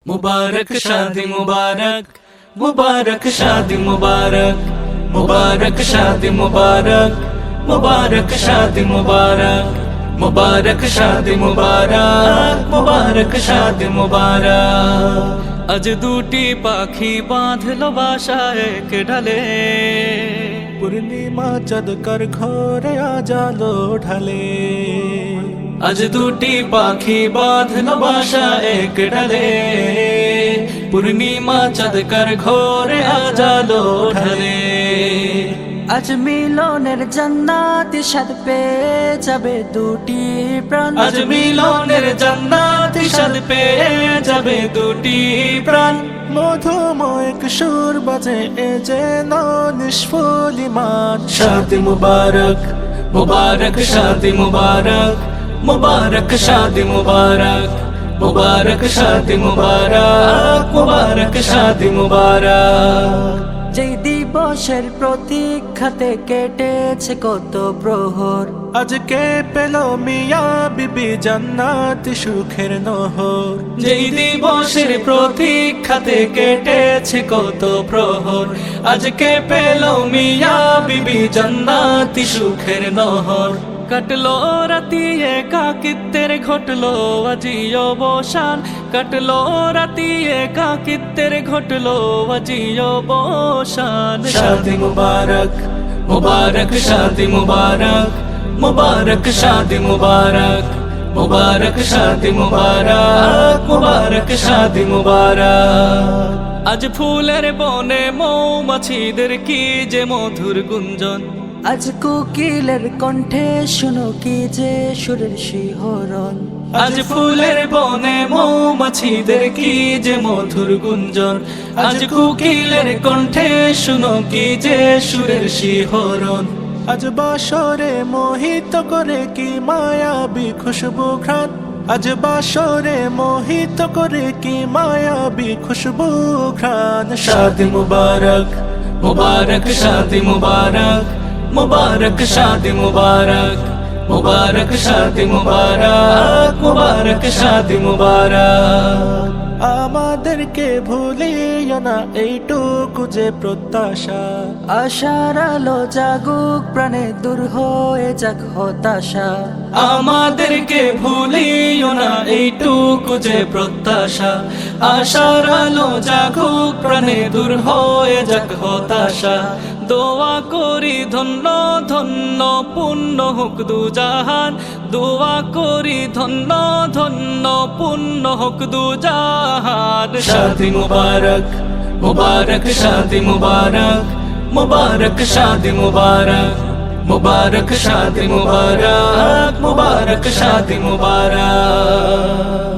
मुबारक शादी मुबारक, मुबारक शादी मुबारक, मुबारक शादी मुबारक, मुबारक शादी मुबारक, मुबारक शादी मुबारक, मुबारक शादी मुबारक। আজ দুটি পাখি বাঁধলো বাসা এক ডালে, পূর্ণিমা চাঁদ কার ঘরে আজালো ঢালে। আজ দুটি পাখি বাঁধলো বাসা এক ডালে, পূর্ণিমা চাঁদ কার ঘরে আজালো ঢালে। আজ মিলনের জান্নাতি স্বাদ পেয়ে যাবে দুটি প্রাণ, আজ মিলনের জান্নাতি স্বাদ পেয়ে যাবে দুটি প্রাণ। মধুময় সুর বাজে এ যেন নিষ্ফলিমান। शादी मुबारक, मुबारक शादी मुबारक, मुबारक शादी मुबारक, मुबारक शादी मुबारक, मुबारक शादी मुबारक। যেই দিবসের প্রতীক্ষাতে কেটেছে কত প্রহর, আজকে পেল মিয়া বিবি জান্নাতি সুখের নহর। যেই দিবসের প্রতীক্ষাতে কেটেছে কত প্রহর, আজকে পেল মিয়া বিবি জান্নাতি সুখের নহর। কাটলো রাতি একাকিত্বের ঘটলো আজি অবসান, কাটলো রাতি একাকিত্বের ঘটলো আজি অবসান। शादी मुबारक, मुबारक शादी मुबारक, मुबारक शादी मुबारक, मुबारक शादी मुबारक, मुबारक शादी मुबारक। আজ ফুলের বনে মৌমাছিদের কি যে মধুর গুঞ্জন, আজ কোকিলের কণ্ঠে শুনো কি যে সুরের শিহরণ। আজ ফুলের বনে মৌমাছিদের কি যে মধুর গুঞ্জন, আজ কোকিলের কণ্ঠে শুনো কি যে সুরের শিহরণ। আজ বাসরে মোহিত করে কি মায়াবী খুশবু ঘ্রাণ। আজ বাসরে মোহিত করে কি মায়াবী খুশবু ঘ্রাণ। शादी मुबारक, मुबारक शादी मुबारक, मुबारक शादी मुबारक, मुबारक शादी मुबारक, मुबारक शादी मुबारक। আমাদেরকে ভুলিও না এইটুকু যে প্রত্যাশা। আশার আলো জাগুক প্রাণে, দূর হয়ে যাক হতাশা। আমাদেরকে ভুলিও না এইটুকু যে প্রত্যাশা। আশার আলো জাগুক প্রাণে, দূর হয়ে যাক হতাশা। দোয়া করি ধন্য ধন্য পুণ্য হোক দুজাহান, দোয়া করি ধন্য ধন্য পুণ্য হোক দুজাহান। शादी मुबारक, मुबारक शादी मुबारक, मुबारक शादी मुबारक, मुबारक शादी मुबारक, मुबारक शादी मुबारक।